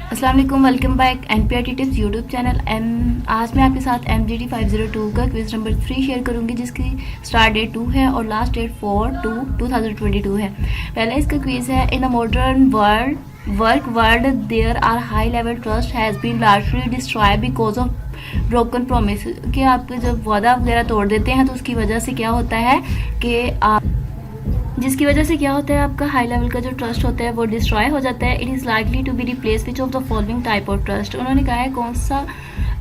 अस्सलाम वालेकुम, welcome back NPRT tips YouTube channel. आज मैं आपके साथ MGT 502 का क्विज नंबर 3 शेयर करूंगी, जिसकी स्टार्ट डेट 2 है और लास्ट डेट 4/2/2022 है। पहले इसका क्विज है, in a modern work world there are high level trust has been largely destroyed because of broken promise. कि आप जब वादा वगैरह तोड़ देते हैं तो उसकी वजह से क्या होता है कि जिसकी वजह से क्या होता है, आपका हाई लेवल का जो ट्रस्ट होता है वो डिस्ट्रॉय हो जाता है। It is likely to be replace which of the following type of trust. उन्होंने कहा है कौन सा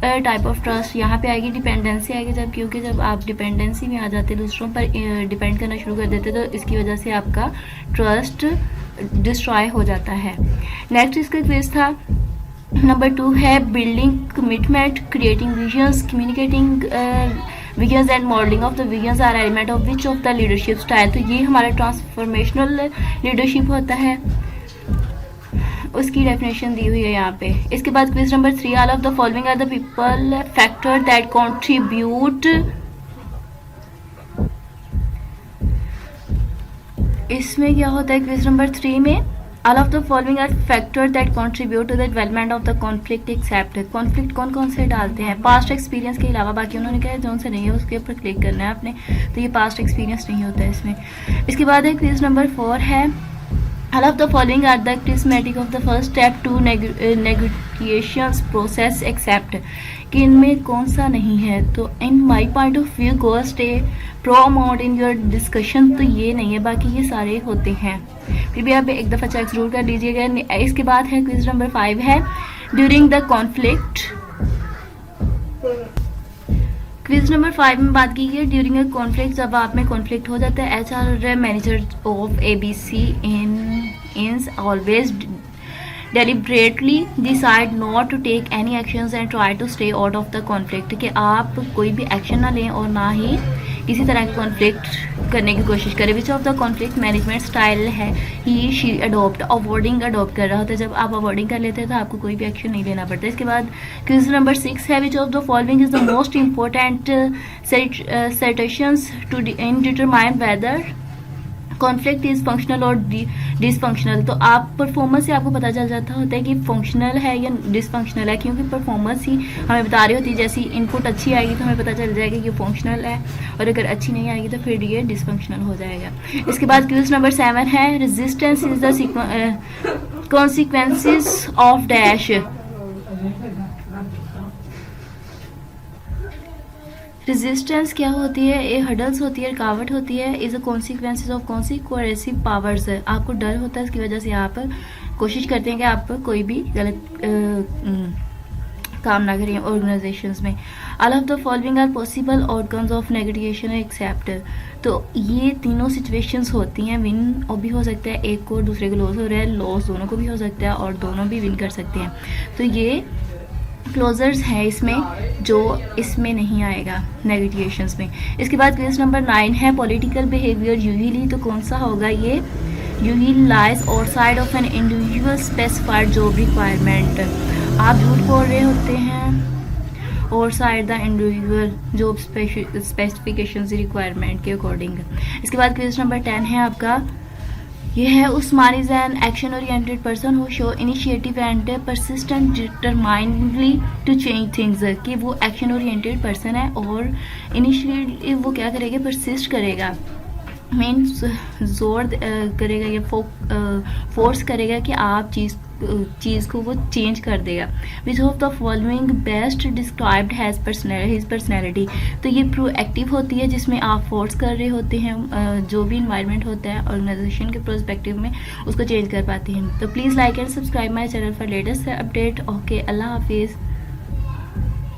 टाइप ऑफ ट्रस्ट यहाँ पे आएगी, डिपेंडेंसी आएगी। जब क्योंकि जब आप डिपेंडेंसी में आ जाते हैं, दूसरों पर डिपेंड करना शुरू कर देते, तो इसकी वजह से आपका ट्रस्ट डिस्ट्रॉय हो जाता है। नेक्स्ट इसका क्वेश्चन था नंबर 2 है, building commitment, creating visions, communicating visions and modelling of the visions are element of which of the leadership style. तो ये हमारा ट्रांसफॉर्मेशनल लीडरशिप होता है, उसकी डेफिनेशन दी हुई है यहाँ पे। इसके बाद quiz number 3, all of the following are the people factor that contribute. इसमें क्या होता है क्विज नंबर 3 में, all of the following are factor that contribute to the development of the conflict except. Conflict कौन कौन से डालते हैं, पास्ट एक्सपीरियंस के अलावा। बाकी उन्होंने कहा जोन से नहीं है उसके ऊपर क्लिक करना है आपने, तो ये पास्ट एक्सपीरियंस नहीं होता है इसमें। इसके बाद है क्विज नंबर 4 है, all of the following are the charismatic of the first step to negotiations process except. कि इनमें कौन सा नहीं है, तो in my point of view go stay pro amount in your discussion, तो ये नहीं है, बाकी ये सारे होते हैं। फिर भी आप एक दफ़ा चेक जरूर कर लीजिएगा। इसके बाद है क्विज नंबर 5 है, during the conflict. Quiz number 5 में बात की है ड्यूरिंग अ कॉन्फ्लिक्ट, जब आप में कॉन्फ्लिक्ट हो जाता है। HR manager of ABC in always deliberately decide not to take any actions and try to stay out of the conflict। कि आप कोई भी एक्शन ना लें और ना ही किसी तरह की कॉन्फ्लिक्ट करने की कोशिश करें। विच of the conflict management style है ही शी अडोप्ट, अवॉइडिंग अडोप्ट कर रहा होता है। जब आप अवॉइडिंग कर लेते हैं तो आपको कोई भी एक्शन नहीं लेना पड़ता। इसके बाद क्वेश्चन नंबर 6 है, which of the following is the most important situations to in determine whether conflict is functional और डिसफंक्शनल। तो आप परफॉर्मेंस से आपको पता चल जाता होता है कि फंक्शनल है या डिसफंक्शनल है, क्योंकि परफॉर्मेंस ही हमें बता रही होती है। जैसी इनपुट अच्छी आएगी तो हमें पता चल जाएगा कि ये फंक्शनल है, और अगर अच्छी नहीं आएगी तो फिर ये डिसफंक्शनल हो जाएगा। इसके बाद क्वेश्चन नंबर 7 है, resistance is the consequences of dash. Resistance क्या होती है, ये हडल्स होती है, रुकावट होती है। Is a consequences of consequential powers. आपको डर होता है, इसकी वजह से आप कोशिश करते हैं कि आप कोई भी गलत काम ना करें ऑर्गेनाइजेशंस में। All of the following are possible outcomes of negotiation except. तो ये तीनों सिचुएशंस होती हैं, विन और भी हो सकता है एक को, दूसरे को लॉस हो रहा है, लॉस दोनों को भी हो सकता है, और दोनों भी विन कर सकते हैं। तो ये क्लोजर्स है इसमें, जो इसमें नहीं आएगा नेगोशिएशंस में। इसके बाद क्वेश्चन नंबर 9 है, पॉलिटिकल बिहेवियर यूजुअली, तो कौन सा होगा ये, usually lies outside of an individual specified job requirement. आप झूठ बोल रहे होते हैं और side the individual job specifications requirement के अकॉर्डिंग। इसके बाद क्वेश्चन नंबर 10 है आपका, ये है, Usman is an action oriented person who show initiative and persistent determinedly to change things. कि वो एक्शन ओरिएंटेड पर्सन है और इनिशिएटिव वो क्या करेगा, परसिस्ट करेगा, मीन्स जोर करेगा या फोर्स करेगा कि आप चीज़ को वो चेंज कर देगा। विच of the following best described has his personality. तो ये प्रोएक्टिव होती है, जिसमें आप फोर्स कर रहे होते हैं, जो भी इन्वायरमेंट होता है ऑर्गेनाइजेशन के प्रोस्पेक्टिव में उसको चेंज कर पाते हैं। तो please like and subscribe my channel for latest update. Okay, अल्लाह हाफिज़।